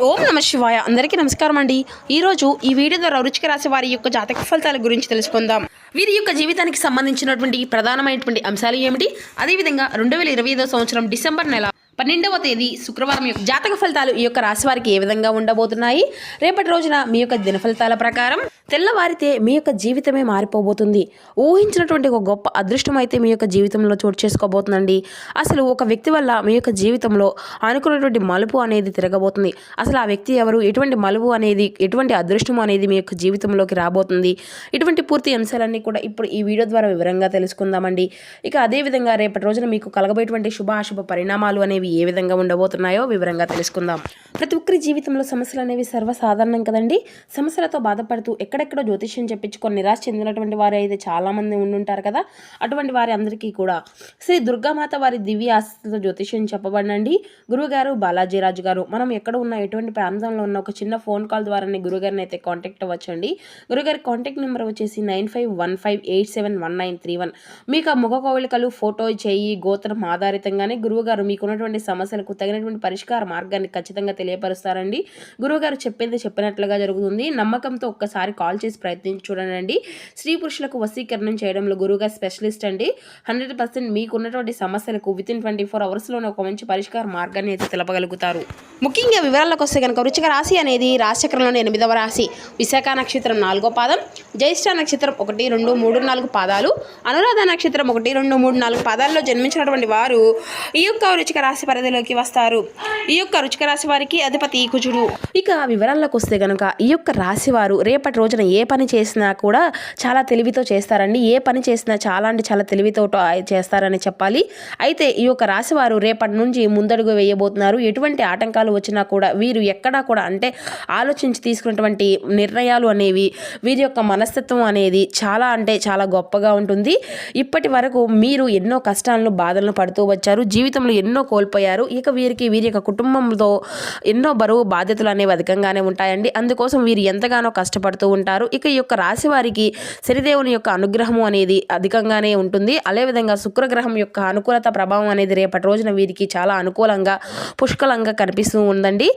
ఓం నమ శివాయ. అందరికీ నమస్కారం అండి. ఈరోజు ఈ వీడియో ద్వారా వృశ్చిక రాశి వారి యొక్క జాతక ఫలితాల గురించి తెలుసుకుందాం. వీరి యొక్క జీవితానికి సంబంధించినటువంటి ప్రధానమైనటువంటి అంశాలు ఏమిటి, అదేవిధంగా 2025 సంవత్సరం డిసెంబర్ నెల 12వ తేదీ శుక్రవారం యొక్క జాతక ఫలితాలు ఈ యొక్క రాశి వారికి ఏ విధంగా ఉండబోతున్నాయి. రేపటి రోజున మీ యొక్క దిన ఫలితాల ప్రకారం తెల్లవారితే మీ యొక్క జీవితమే మారిపోబోతుంది. ఊహించినటువంటి ఒక గొప్ప అదృష్టం అయితే మీ యొక్క జీవితంలో చోటు చేసుకోబోతుందండి. అసలు ఒక వ్యక్తి వల్ల మీ యొక్క జీవితంలో అనుకున్నటువంటి మలుపు అనేది తిరగబోతుంది. అసలు ఆ వ్యక్తి ఎవరు, ఎటువంటి మలుపు అనేది, ఎటువంటి అదృష్టం అనేది మీ యొక్క జీవితంలోకి రాబోతుంది. ఇటువంటి పూర్తి అంశాలన్నీ కూడా ఇప్పుడు ఈ వీడియో ద్వారా వివరంగా తెలుసుకుందామండి. ఇక అదేవిధంగా రేపటి రోజున మీకు కలగబోయేటువంటి శుభాశుభ పరిణామాలు అనేవి ఏ విధంగా ఉండబోతున్నాయో వివరంగా తెలుసుకుందాం. ప్రతి ఒక్కరి జీవితంలో సమస్యలు అనేవి సర్వసాధారణం కదండి. సమస్యలతో బాధపడుతూ ఎక్కడెక్కడో జ్యోతిష్యం చెప్పించుకొని నిరాశ చెందినటువంటి వారు అయితే చాలామంది ఉండుంటారు కదా. అటువంటి వారి అందరికీ కూడా శ్రీ దుర్గామాత వారి దివ్య ఆశీస్సులతో జ్యోతిష్యం చెప్పబడినండి. గురువుగారు బాలాజీరాజు గారు, మనం ఎక్కడ ఉన్న ఎటువంటి ప్రాంతంలో ఉన్న ఒక చిన్న ఫోన్ కాల్ ద్వారానే గురుగారిని అయితే కాంటాక్ట్ అవ్వచ్చండి. గురుగారి కాంటాక్ట్ నెంబర్ వచ్చేసి 9515871931. మీకు ఆ ముఖ కవళికలు, ఫోటో, చేయి, గోత్రం ఆధారితంగానే గురువుగారు మీకున్నటువంటి సమస్యలకు తగినటువంటి పరిష్కార మార్గాన్ని ఖచ్చితంగా తెలియపరుస్తారండి. గురువుగారు చెప్పింది చెప్పినట్లుగా జరుగుతుంది. నమ్మకంతో ఒక్కసారి కాల్ చేసి ప్రయత్నించి చూడండి. స్త్రీ పురుషులకు వశీకరణం చేయడంలో గురువుగారు స్పెషలిస్ట్ అండి. 100% మీకున్నటువంటి సమస్యలకు వితిన్ 24 అవర్స్లోనే ఒక మంచి పరిష్కార మార్గాన్ని అయితే తెలపగలుగుతారు. ముఖ్యంగా వివరాలకు వస్తే కనుక వృశ్చిక రాశి అనేది రాశిచక్రంలోని 8వ రాశి. విశాఖ నక్షత్రం 4వ పాదం, జ్యేష్ఠ నక్షత్రం 1, 2, 3, 4 పాదాలు, అనురాధ నక్షత్రం 1, 2, 3, 4 పాదాల్లో జన్మించినటువంటి వారు ఈ యొక్క వృశ్చిక రాశి పరిధిలోకి వస్తారు. ఈ యొక్క వృశ్చిక రాశి వారికి అధిపతి కుజుడు. ఇక వివరాల్లోకి వస్తే కనుక ఈ యొక్క రాశి వారు రేపటి రోజున ఏ పని చేసినా కూడా చాలా తెలివితో చేస్తారండి. ఏ పని చేసినా చాలా అంటే చాలా తెలివితో చేస్తారని చెప్పాలి. అయితే ఈ యొక్క రాశి వారు రేపటి నుంచి ముందడుగు వేయబోతున్నారు. ఎటువంటి ఆటంకాలు వచ్చినా కూడా వీరు ఎక్కడా కూడా అంటే ఆలోచించి తీసుకున్నటువంటి నిర్ణయాలు అనేవి, వీరి యొక్క మనస్తత్వం అనేది చాలా అంటే చాలా గొప్పగా ఉంటుంది. ఇప్పటి వరకు మీరు ఎన్నో కష్టాలను, బాధలను పడుతూ వచ్చారు. జీవితంలో ఎన్నో కోల్పోయారు. ఇక వీరి యొక్క కుటుంబంతో ఎన్నో బరువు బాధ్యతలు అనేవి అధికంగానే ఉంటాయండి. అందుకోసం వీరు ఎంతగానో కష్టపడుతూ ఉంటారు. ఇక ఈ యొక్క రాశి వారికి శనిదేవుని యొక్క అనుగ్రహము అనేది అధికంగానే ఉంటుంది. అదేవిధంగా శుక్రగ్రహం యొక్క అనుకూలత ప్రభావం అనేది రేపటి రోజున వీరికి చాలా అనుకూలంగా, పుష్కలంగా కనిపిస్తూ ఉందండి.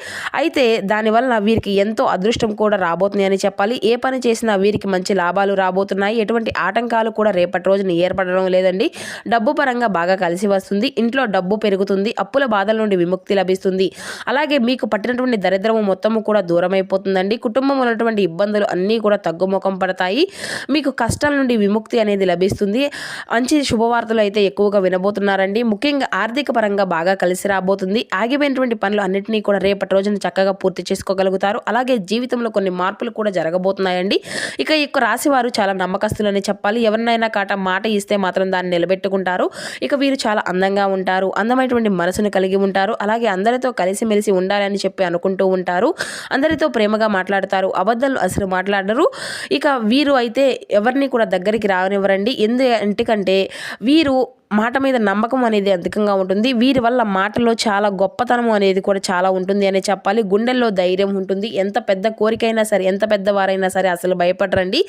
అయితే దానివల్ల వీరికి ఎంతో అదృష్టం కూడా రాబోతుంది అని చెప్పాలి. ఏ పని చేసినా వీరికి మంచి లాభాలు రాబోతున్నాయి. ఎటువంటి ఆటంకాలు కూడా రేపటి రోజున ఏర్పడడం లేదండి. డబ్బు పరంగా బాగా కలిసి వస్తుంది. ఇంట్లో డబ్బు పెరుగుతుంది. అప్పుల బాధల నుండి విముక్తి లభిస్తుంది. అలాగే మీకు పట్టినటువంటి దరిద్రము మొత్తము కూడా దూరం అయిపోతుందండి. కుటుంబంలో ఉన్నటువంటి ఇబ్బందులు అన్నీ కూడా తగ్గుముఖం పడతాయి. మీకు కష్టాల నుండి విముక్తి అనేది లభిస్తుంది. మంచి శుభవార్తలు అయితే ఎక్కువగా వినబోతున్నారండి. ముఖ్యంగా ఆర్థిక పరంగా బాగా కలిసి రాబోతుంది. ఆగిపోయినటువంటి పనులు అన్నింటినీ కూడా రేపటి రోజున చక్కగా పూర్తి చేసుకోగలుగుతారు. అలాగే జీవితంలో కొన్ని మార్పులు కూడా జరగబోతున్నాయండి. ఇక ఈ యొక్క రాశి వారు చాలా నమ్మకస్తులని చెప్పాలి. ఎవరినైనా మాట ఇస్తే మాత్రం దాన్ని నిలబెట్టుకుంటారు. ఇక వీరు చాలా అందంగా ఉంటారు. అందమైనటువంటి మనసును కలిగి ఉంటారు. అలాగే అందరితో కలిసిమెలిసి ఉండాలని చెప్పి అనుకుంటూ ఉంటారు. అందరితో ప్రేమగా మాట్లాడతారు. అబద్ధాలు అసలు మాట్లాడరు. ఇక వీరు అయితే ఎవరిని కూడా దగ్గరికి రానివ్వరండి. ఎందుకంటే వీరు మాట మీద నమ్మకం అనేది అధికంగా ఉంటుంది. వీరి వల్ల మాటలో చాలా గొప్పతనం అనేది కూడా చాలా ఉంటుంది అని చెప్పాలి. గుండెల్లో ధైర్యం ఉంటుంది. ఎంత పెద్ద కోరికైనా సరే, ఎంత పెద్దవారైనా సరే అసలు భయపడరండి.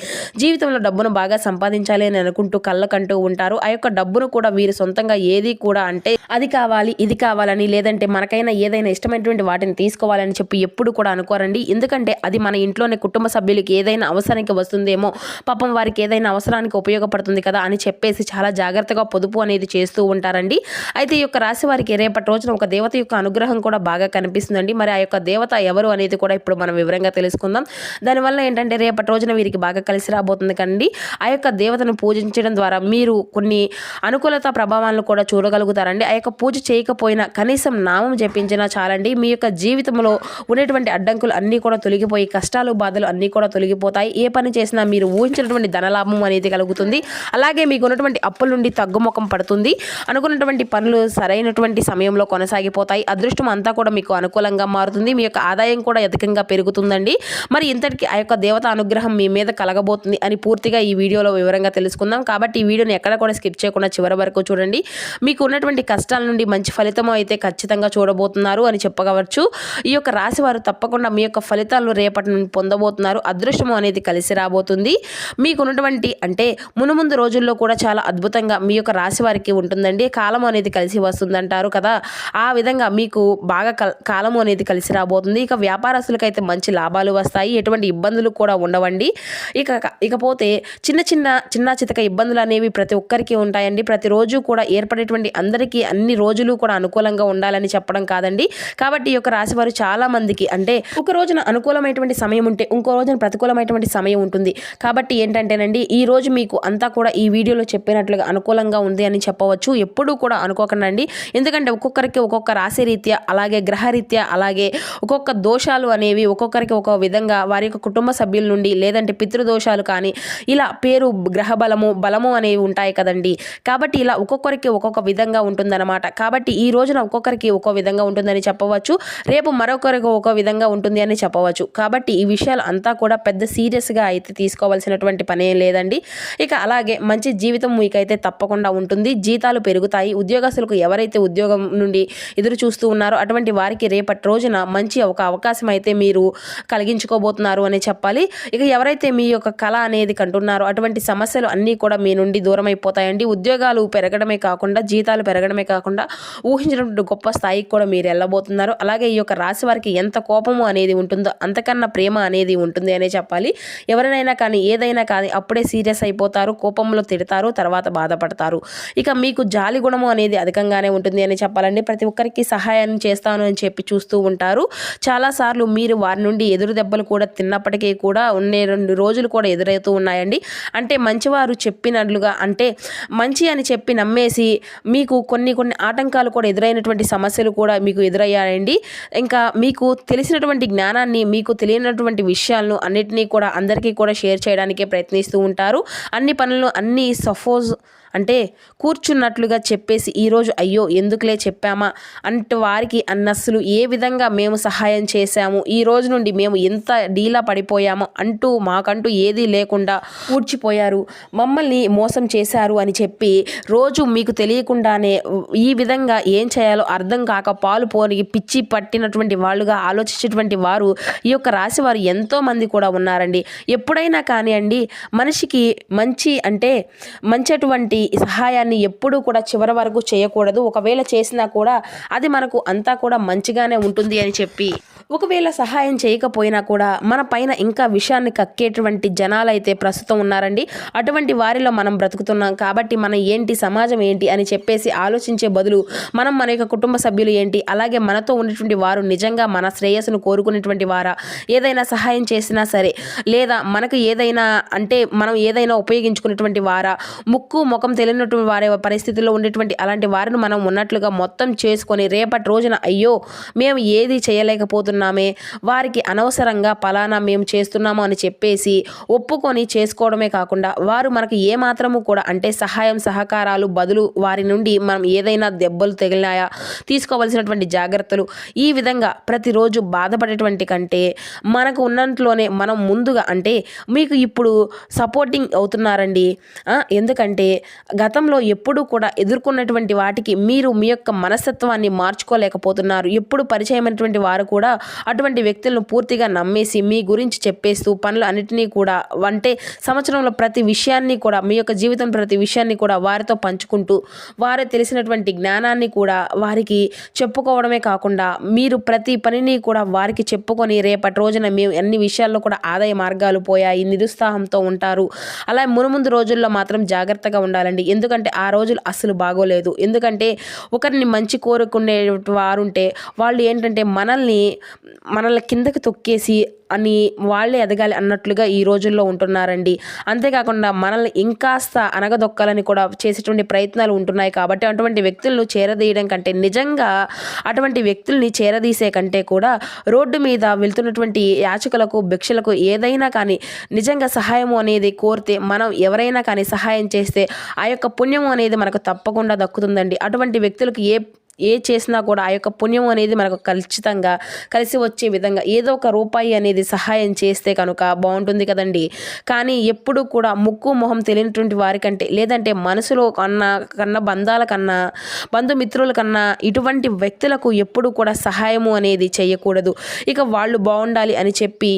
జీవితంలో డబ్బును బాగా సంపాదించాలి అని అనుకుంటూ కళ్ళకంటూ ఉంటారు. ఆ యొక్క డబ్బును కూడా వీరు సొంతంగా ఏది కూడా అంటే అది కావాలి, ఇది కావాలని, లేదంటే మనకైనా ఏదైనా ఇష్టమైనటువంటి వాటిని తీసుకోవాలని చెప్పి ఎప్పుడు కూడా అనుకోరండి. ఎందుకంటే అది మన ఇంట్లోనే కుటుంబ సభ్యులకి ఏదైనా అవసరానికి వస్తుందేమో, పాపం వారికి ఏదైనా అవసరానికి ఉపయోగపడుతుంది కదా అని చెప్పేసి చాలా జాగ్రత్తగా పొదుపు అనేది చేస్తూ ఉంటారండి. అయితే ఈ యొక్క రాశి వారికి రేపటి రోజున ఒక దేవత యొక్క అనుగ్రహం కూడా బాగా కనిపిస్తుందండి. మరి ఆ యొక్క దేవత ఎవరు అనేది కూడా ఇప్పుడు మనం వివరంగా తెలుసుకుందాం. దానివల్ల ఏంటంటే రేపటి రోజున వీరికి బాగా కలిసి రాబోతుంది కండి. ఆ యొక్క దేవతను పూజించడం ద్వారా మీరు కొన్ని అనుకూలత ప్రభావాలను కూడా చూడగలుగుతారండి. ఆ యొక్క పూజ చేయకపోయినా కనీసం నామం జపించినా చాలండి. మీ యొక్క జీవితంలో ఉన్నటువంటి అడ్డంకులు అన్నీ కూడా తొలగిపోయి, కష్టాలు, బాధలు అన్నీ కూడా తొలగిపోతాయి. ఏ పని చేసినా మీరు ఊహించినటువంటి ధనలాభం అనేది కలుగుతుంది. అలాగే మీకు ఉన్నటువంటి అప్పుల నుండి తగ్గుముఖం పడుతుంది. అనుకున్నటువంటి పనులు సరైనటువంటి సమయంలో కొనసాగిపోతాయి. అదృష్టం అంతా కూడా మీకు అనుకూలంగా మారుతుంది. మీ యొక్క ఆదాయం కూడా అధికంగా పెరుగుతుందండి. మరి ఇంతటికి ఆ యొక్క దేవత అనుగ్రహం మీ మీద కలగబోతుంది అని పూర్తిగా ఈ వీడియోలో వివరంగా తెలుసుకుందాం. కాబట్టి ఈ వీడియోని ఎక్కడ కూడా స్కిప్ చేయకుండా చివరి వరకు చూడండి. మీకు ఉన్నటువంటి కష్టాల నుండి మంచి ఫలితం అయితే ఖచ్చితంగా చూడబోతున్నారు అని చెప్పవచ్చు. ఈ యొక్క రాశి వారు తప్పకుండా మీ యొక్క ఫలితాలను రేపటి నుండి పొందబోతున్నారు. అదృష్టం అనేది కలిసి రాబోతుంది. మీకు ఉన్నటువంటి అంటే మునుముందు రోజుల్లో కూడా చాలా అద్భుతంగా మీ యొక్క రాశి వారికి ఉంటుందండి. కాలం అనేది కలిసి వస్తుందంటారు కదా, ఆ విధంగా మీకు బాగా కాలము అనేది కలిసి రాబోతుంది. ఇక వ్యాపారస్తులకైతే మంచి లాభాలు వస్తాయి, ఎటువంటి ఇబ్బందులు కూడా ఉండవండి. ఇకపోతే చిన్న చితక ఇబ్బందులు అనేవి ప్రతి ఒక్కరికి ఉంటాయండి. ప్రతిరోజు కూడా ఏర్పడేటువంటి అందరికీ అన్ని రోజులు కూడా అనుకూలంగా ఉండాలని చెప్పడం కాదండి. కాబట్టి ఈ యొక్క రాశి వారు చాలా మందికి అంటే ఒక రోజున అనుకూలమైనటువంటి సమయం ఉంటే ఇంకో రోజున ప్రతికూలమైనటువంటి సమయం ఉంటుంది. కాబట్టి ఏంటంటేనండి, ఈ రోజు మీకు అంతా కూడా ఈ వీడియోలో చెప్పినట్లుగా అనుకూలంగా ఉంది అని చెప్పవచ్చు. ఎప్పుడూ కూడా అనుకోకండి, ఎందుకంటే ఒక్కొక్కరికి ఒక్కొక్క రాశి రీత్యా, అలాగే గ్రహరీత్యా, అలాగే ఒక్కొక్క దోషాలు అనేవి ఒక్కొక్కరికి ఒక విధంగా వారి యొక్క కుటుంబ సభ్యుల నుండి, లేదంటే పితృదోషాలు కానీ ఇలా పేరు గ్రహ బలము అనేవి ఉంటాయి కదండి. కాబట్టి ఇలా ఒక్కొక్కరికి ఒక్కొక్క విధంగా ఉంటుందన్నమాట. కాబట్టి ఈ రోజున ఒక్కొక్కరికి ఒక్కో విధంగా ఉంటుందని చెప్పవచ్చు, రేపు మరొకరికి ఒక్కో విధంగా ఉంటుంది అని చెప్పవచ్చు. కాబట్టి ఈ విషయాలు అంతా కూడా పెద్ద సీరియస్గా అయితే తీసుకోవాల్సినటువంటి పనే లేదండి. ఇక అలాగే మంచి జీవితం మీకైతే తప్పకుండా ఉంటుంది, జీతాలు పెరుగుతాయి. ఉద్యోగస్తులకు ఎవరైతే ఉద్యోగం నుండి ఎదురు చూస్తూ ఉన్నారో అటువంటి వారికి రేపటి రోజున మంచి ఒక అవకాశం అయితే మీరు కలిగించుకోబోతున్నారు అని చెప్పాలి. ఇక ఎవరైతే మీ యొక్క కళ అనేది కంటున్నారో అటువంటి సమస్యలు అన్నీ కూడా మీ నుండి దూరం అయిపోతాయండి. ఉద్యోగాలు పెరగడమే కాకుండా, జీతాలు పెరగడమే కాకుండా ఊహించినటువంటి గొప్ప స్థాయికి కూడా మీరు వెళ్ళబోతున్నారు. అలాగే ఈ యొక్క రాశి వారికి ఎంత కోపము అనేది ఉంటుందో అంతకన్నా ప్రేమ అనేది ఉంటుంది అనే చెప్పాలి. ఎవరినైనా కానీ ఏదైనా కానీ అప్పుడే సీరియస్ అయిపోతారు, కోపంలో తిడతారు, తర్వాత బాధపడతారు. ఇక మీకు జాలి గుణము అనేది అధికంగానే ఉంటుంది అని చెప్పాలండి. ప్రతి ఒక్కరికి సహాయం చేస్తాను అని చెప్పి చూస్తూ ఉంటారు. చాలాసార్లు మీరు వారి నుండి ఎదురు దెబ్బలు కూడా తిన్నప్పటికీ కూడా 2 రోజులు కూడా ఎదురవుతూ ఉన్నాయండి. అంటే మంచివారు చెప్పినట్లుగా, అంటే మంచి అని చెప్పి నమ్మేసి మీకు కొన్ని ఆటంకాలు కూడా ఎదురైనటువంటి సమస్యలు కూడా మీకు ఎదురయ్యాయండి. ఇంకా మీకు తెలిసినటువంటి జ్ఞానాన్ని, మీకు తెలియనటువంటి విషయాలను అన్నిటినీ కూడా అందరికీ కూడా షేర్ చేయడానికే ప్రయత్నిస్తూ ఉంటారు. అన్ని పనులను అంటే కూర్చున్నట్లుగా చెప్పేసి ఈరోజు అయ్యో ఎందుకులే చెప్పామా అంటూ వారికి అన్నస్సులు ఏ విధంగా మేము సహాయం చేశాము, ఈ రోజు నుండి మేము ఎంత డీలా పడిపోయామో అంటూ మాకంటూ ఏదీ లేకుండా ఊడ్చిపోయారు, మమ్మల్ని మోసం చేశారు అని చెప్పి రోజు మీకు తెలియకుండానే ఈ విధంగా ఏం చేయాలో అర్థం కాక పాలు పోని పిచ్చి పట్టినటువంటి వాళ్ళుగా ఆలోచించేటువంటి వారు ఈ యొక్క రాశి వారు ఎంతోమంది కూడా ఉన్నారండి. ఎప్పుడైనా కానివ్వండి, మనిషికి మంచిటువంటి సహాయాన్ని ఎప్పుడూ కూడా చివరి వరకు చేయకూడదు. ఒకవేళ చేసినా కూడా అది మనకు అంతా కూడా మంచిగానే ఉంటుంది అని చెప్పి, ఒకవేళ సహాయం చేయకపోయినా కూడా మన పైన ఇంకా విషయాన్ని కక్కేటువంటి జనాలైతే ప్రస్తుతం ఉన్నారండి. అటువంటి వారిలో మనం బ్రతుకుతున్నాం. కాబట్టి మనం ఏంటి, సమాజం ఏంటి అని చెప్పేసి ఆలోచించే బదులు మన యొక్క కుటుంబ సభ్యులు ఏంటి, అలాగే మనతో ఉన్నటువంటి వారు నిజంగా మన శ్రేయస్సును కోరుకునేటువంటి వారా, ఏదైనా సహాయం చేసినా సరే, లేదా మనకు మనం ఏదైనా ఉపయోగించుకునేటువంటి వారా, ముక్కు ముఖం తెలియనటువంటి వారి పరిస్థితుల్లో ఉండేటువంటి అలాంటి వారిని మనం ఉన్నట్లుగా మొత్తం చేసుకొని రేపటి రోజున అయ్యో మేము ఏది చేయలేకపోతున్నామే, వారికి అనవసరంగా పలానా మేము చేస్తున్నాము అని చెప్పేసి ఒప్పుకొని చేసుకోవడమే కాకుండా, వారు మనకు ఏమాత్రము కూడా సహాయం సహకారాలు బదులు వారి నుండి మనం ఏదైనా దెబ్బలు తగిలినాయా, తీసుకోవాల్సినటువంటి జాగ్రత్తలు, ఈ విధంగా ప్రతిరోజు బాధపడేటువంటి కంటే మనకు ఉన్నట్లోనే మనం ముందుగా మీకు ఇప్పుడు సపోర్టింగ్ అవుతున్నారండి. ఎందుకంటే గతంలో ఎప్పుడూ కూడా ఎదుర్కొన్నటువంటి వాటికి మీరు మీ యొక్క మనస్తత్వాన్ని మార్చుకోలేకపోతున్నారు. ఎప్పుడు పరిచయమైనటువంటి వారు కూడా అటువంటి వ్యక్తులను పూర్తిగా నమ్మేసి మీ గురించి చెప్పేస్తూ పనులు అన్నిటినీ కూడా సంవత్సరంలో ప్రతి విషయాన్ని కూడా, మీ యొక్క జీవితం ప్రతి విషయాన్ని కూడా వారితో పంచుకుంటూ, వారు తెలిసినటువంటి జ్ఞానాన్ని కూడా వారికి చెప్పుకోవడమే కాకుండా, మీరు ప్రతి పనిని కూడా వారికి చెప్పుకొని రేపటి రోజున మేము అన్ని విషయాల్లో కూడా ఆదాయ మార్గాలు పోయాయి, నిరుత్సాహంతో ఉంటారు. అలా మునుముందు రోజుల్లో మాత్రం జాగ్రత్తగా ఉండాలండి. ఎందుకంటే ఆ రోజులు అస్సలు బాగోలేదు. ఎందుకంటే ఒకరిని మంచి కోరుకునే వారుంటే వాళ్ళు మనల్ని కిందకి తొక్కేసి అని వాళ్ళే ఎదగాలి అన్నట్లుగా ఈ రోజుల్లో ఉంటున్నారండి. అంతేకాకుండా మనల్ని ఇంకాస్త అనగదొక్కాలని కూడా చేసేటువంటి ప్రయత్నాలు ఉంటున్నాయి. కాబట్టి అటువంటి వ్యక్తులను చేరదీయడం కంటే, నిజంగా అటువంటి వ్యక్తుల్ని చేరదీసే కంటే కూడా రోడ్డు మీద వెళ్తున్నటువంటి యాచకులకు, భిక్షలకు ఏదైనా కానీ నిజంగా సహాయము అనేది కోరితే, మనం ఎవరైనా కానీ సహాయం చేస్తే ఆ యొక్క పుణ్యము అనేది మనకు తప్పకుండా దక్కుతుందండి. అటువంటి వ్యక్తులకు ఏ చేసినా కూడా ఆ యొక్క పుణ్యం అనేది మనకు ఖచ్చితంగా కలిసి వచ్చే విధంగా ఏదో ఒక రూపాయి అనేది సహాయం చేస్తే కనుక బాగుంటుంది కదండి. కానీ ఎప్పుడు కూడా ముక్కు మొహం తెలియనటువంటి వారికంటే, లేదంటే మనసులో కన్నా బంధాల కన్నా, బంధుమిత్రుల కన్నా ఇటువంటి వ్యక్తులకు ఎప్పుడు కూడా సహాయము అనేది చేయకూడదు. ఇక వాళ్ళు బాగుండాలి అని చెప్పి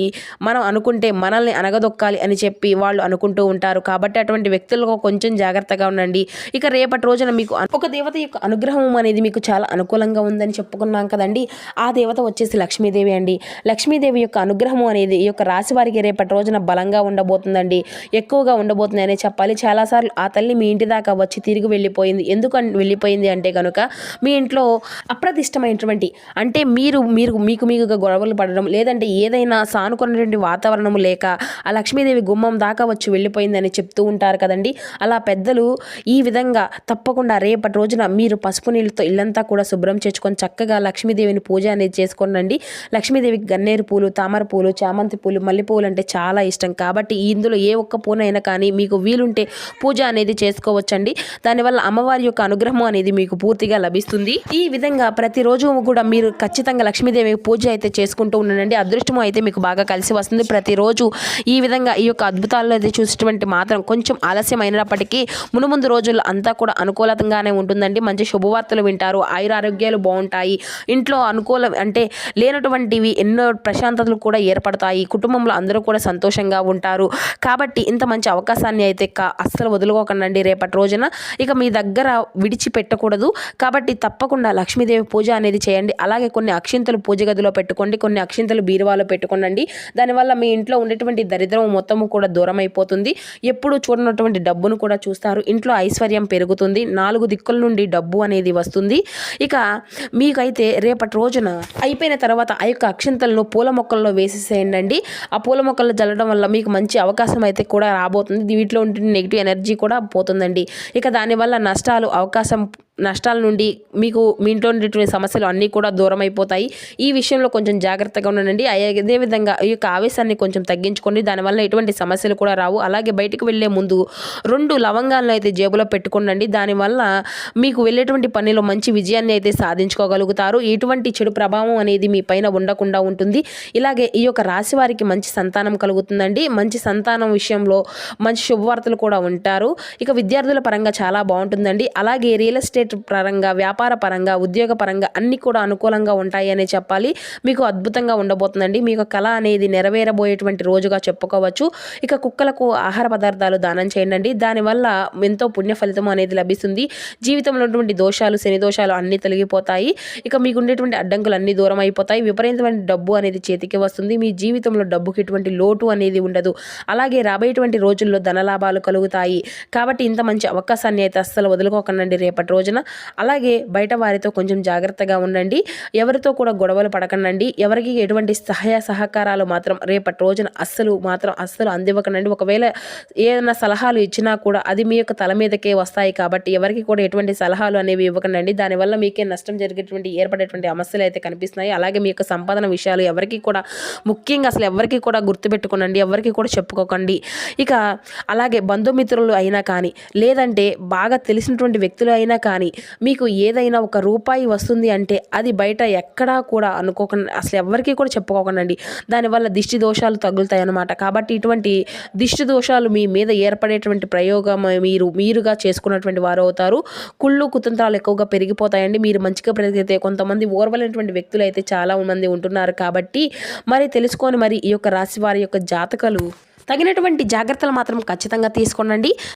మనం అనుకుంటే మనల్ని అనగదొక్కాలి అని చెప్పి వాళ్ళు అనుకుంటూ ఉంటారు. కాబట్టి అటువంటి వ్యక్తులకు కొంచెం జాగ్రత్తగా ఉండండి. ఇక రేపటి రోజున మీకు ఒక దేవత యొక్క అనుగ్రహం అనేది మీకు చాలా అనుకూలంగా ఉందని చెప్పుకున్నాం కదండి. ఆ దేవత వచ్చేసి లక్ష్మీదేవి అండి. లక్ష్మీదేవి యొక్క అనుగ్రహం అనేది ఈ యొక్క రాశి వారికి రేపటి రోజున బలంగా ఉండబోతుందండి, ఎక్కువగా ఉండబోతుంది అనే చెప్పాలి. చాలాసార్లు ఆ తల్లి మీ ఇంటి దాకా వచ్చి తిరిగి వెళ్ళిపోయింది. ఎందుకు వెళ్ళిపోయింది అంటే కనుక మీ ఇంట్లో అప్రదిష్టమైనటువంటి అంటే మీకుగా గొడవలు పడడం, లేదంటే ఏదైనా సానుకున్నటువంటి వాతావరణం లేక ఆ లక్ష్మీదేవి గుమ్మం దాకా వచ్చి వెళ్ళిపోయిందని చెప్తూ ఉంటారు కదండి. అలా పెద్దలు ఈ విధంగా తప్పకుండా రేపటి రోజున మీరు పసుపు నీళ్ళతో ఇల్లంతా కూడా శుభ్రం చేసుకొని చక్కగా లక్ష్మీదేవిని పూజ అనేది చేసుకోండి. లక్ష్మీదేవికి గన్నేరు పూలు, తామర పూలు, చామంతి పూలు, మల్లె పూలు అంటే చాలా ఇష్టం. కాబట్టి ఇందులో ఏ ఒక్క పూనైనా కానీ మీకు వీలుంటే పూజ అనేది చేసుకోవచ్చండి. దానివల్ల అమ్మవారి యొక్క అనుగ్రహం అనేది మీకు పూర్తిగా లభిస్తుంది. ఈ విధంగా ప్రతిరోజు కూడా మీరు ఖచ్చితంగా లక్ష్మీదేవి పూజ అయితే చేసుకుంటూ ఉండండి. అదృష్టము అయితే మీకు బాగా కలిసి వస్తుంది. ప్రతిరోజు ఈ విధంగా ఈ యొక్క అద్భుతాలను అయితే చూసేటువంటి మాత్రం కొంచెం ఆలస్యమైనప్పటికీ మునుముందు రోజుల్లో అంతా కూడా అనుకూలంగానే ఉంటుందండి. మంచి శుభవార్తలు వింటారు, ఆయురారోగ్యాలు బాగుంటాయి, ఇంట్లో అనుకూలం అంటే లేనటువంటివి ఎన్నో ప్రశాంతతలు కూడా ఏర్పడతాయి, కుటుంబంలో అందరూ కూడా సంతోషంగా ఉంటారు. కాబట్టి ఇంత మంచి అవకాశాన్ని అయితే అస్సలు వదులుకోకండి రేపటి రోజున. ఇక మీ దగ్గర విడిచిపెట్టకూడదు. కాబట్టి తప్పకుండా లక్ష్మీదేవి పూజ అనేది చేయండి. అలాగే కొన్ని అక్షింతలు పూజ గదిలో పెట్టుకోండి, కొన్ని అక్షింతలు బీరువాలో పెట్టుకోండి. దానివల్ల మీ ఇంట్లో ఉండేటువంటి దరిద్రం మొత్తము కూడా దూరం అయిపోతుంది. ఎప్పుడు చూడనటువంటి డబ్బును కూడా చూస్తారు, ఇంట్లో ఐశ్వర్యం పెరుగుతుంది, 4 దిక్కుల నుండి డబ్బు అనేది వస్తుంది. ఇక మీకైతే రేపటి రోజున అయిపోయిన తర్వాత ఆ యొక్క అక్షింతలను పూల మొక్కల్లో వేసేసేయండి. ఆ పూల మొక్కల్లో జల్లడం వల్ల మీకు మంచి అవకాశం అయితే కూడా రాబోతుంది. వీటిలో ఉండే నెగిటివ్ ఎనర్జీ కూడా పోతుందండి. ఇక దానివల్ల నష్టాల నుండి మీకు మీ ఇంట్లో ఉండేటువంటి సమస్యలు అన్నీ కూడా దూరం అయిపోతాయి. ఈ విషయంలో కొంచెం జాగ్రత్తగా ఉండండి. అదేవిధంగా ఈ యొక్క ఆవేశాన్ని కొంచెం తగ్గించుకోండి. దానివల్ల ఎటువంటి సమస్యలు కూడా రావు. అలాగే బయటకు వెళ్ళే ముందు 2 లవంగాలను అయితే జేబులో పెట్టుకోండి. దానివల్ల మీకు వెళ్ళేటువంటి పనిలో మంచి విజయాన్ని అయితే సాధించుకోగలుగుతారు. ఎటువంటి చెడు ప్రభావం అనేది మీ పైన ఉండకుండా ఉంటుంది. ఇలాగే ఈ యొక్క రాశి వారికి మంచి సంతానం కలుగుతుందండి. మంచి సంతానం విషయంలో మంచి శుభవార్తలు కూడా ఉంటారు. ఇక విద్యార్థుల పరంగా చాలా బాగుంటుందండి. అలాగే రియల్ ఎస్టేట్ పరంగా, వ్యాపార పరంగా, ఉద్యోగ పరంగా అన్ని కూడా అనుకూలంగా ఉంటాయి అనే చెప్పాలి. మీకు అద్భుతంగా ఉండబోతుందండి. మీకు కళ అనేది నెరవేరబోయేటువంటి రోజుగా చెప్పుకోవచ్చు. ఇక కుక్కలకు ఆహార పదార్థాలు దానం చేయండి. దానివల్ల ఎంతో పుణ్య ఫలితం అనేది లభిస్తుంది. జీవితంలో ఉన్నటువంటి దోషాలు, శని దోషాలు అన్నీ తొలగిపోతాయి. ఇక మీకు ఉండేటువంటి అడ్డంకులు అన్నీ దూరం అయిపోతాయి. విపరీతమైన డబ్బు అనేది చేతికి వస్తుంది. మీ జీవితంలో డబ్బుకి ఎటువంటి లోటు అనేది ఉండదు. అలాగే రాబోయేటువంటి రోజుల్లో ధనలాభాలు కలుగుతాయి. కాబట్టి ఇంత మంచి అవకాశాన్ని అయితే అస్సలు వదులుకోకండి రేపటి రోజున. అలాగే బయట వారితో కొంచెం జాగ్రత్తగా ఉండండి. ఎవరితో కూడా గొడవలు పడకండి. ఎవరికి ఎటువంటి సహాయ సహకారాలు మాత్రం రేపటి రోజున అస్సలు అందివ్వకండి. ఒకవేళ ఏదైనా సలహాలు ఇచ్చినా కూడా అది మీ యొక్క తల మీదకే వస్తాయి. కాబట్టి ఎవరికి కూడా ఎటువంటి సలహాలు అనేవి ఇవ్వకండి. దానివల్ల మీకే నష్టం ఏర్పడేటువంటి సమస్యలు అయితే కనిపిస్తున్నాయి. అలాగే మీ యొక్క సంపాదన విషయాలు ఎవరికి కూడా ముఖ్యంగా అసలు ఎవరికి కూడా గుర్తుపెట్టుకోనండి, ఎవరికి కూడా చెప్పుకోకండి. ఇక అలాగే బంధుమిత్రులు అయినా కానీ, లేదంటే బాగా తెలిసినటువంటి వ్యక్తులు అయినా కానీ మీకు ఏదైనా ఒక రూపాయి వస్తుంది అంటే అది బయట ఎక్కడా కూడా అనుకోకుండా అసలు ఎవరికి కూడా చెప్పుకోకండి. దానివల్ల దిష్టి దోషాలు తగులుతాయి అన్నమాట. కాబట్టి ఇటువంటి దిష్టి దోషాలు మీ మీద ఏర్పడేటువంటి ప్రయోగం మీరుగా చేసుకున్నటువంటి వారు అవుతారు. కుళ్ళు కుతంత్రాలు ఎక్కువగా పెరిగిపోతాయండి. మీరు మంచిగా పెరిగితే కొంతమంది ఓర్వలేనటువంటి వ్యక్తులు అయితే చాలా మంది ఉంటున్నారు. కాబట్టి తెలుసుకొని ఈ యొక్క రాశి వారి యొక్క జాతకాలు తగినటువంటి జాగ్రత్తలు మాత్రం ఖచ్చితంగా తీసుకోండి.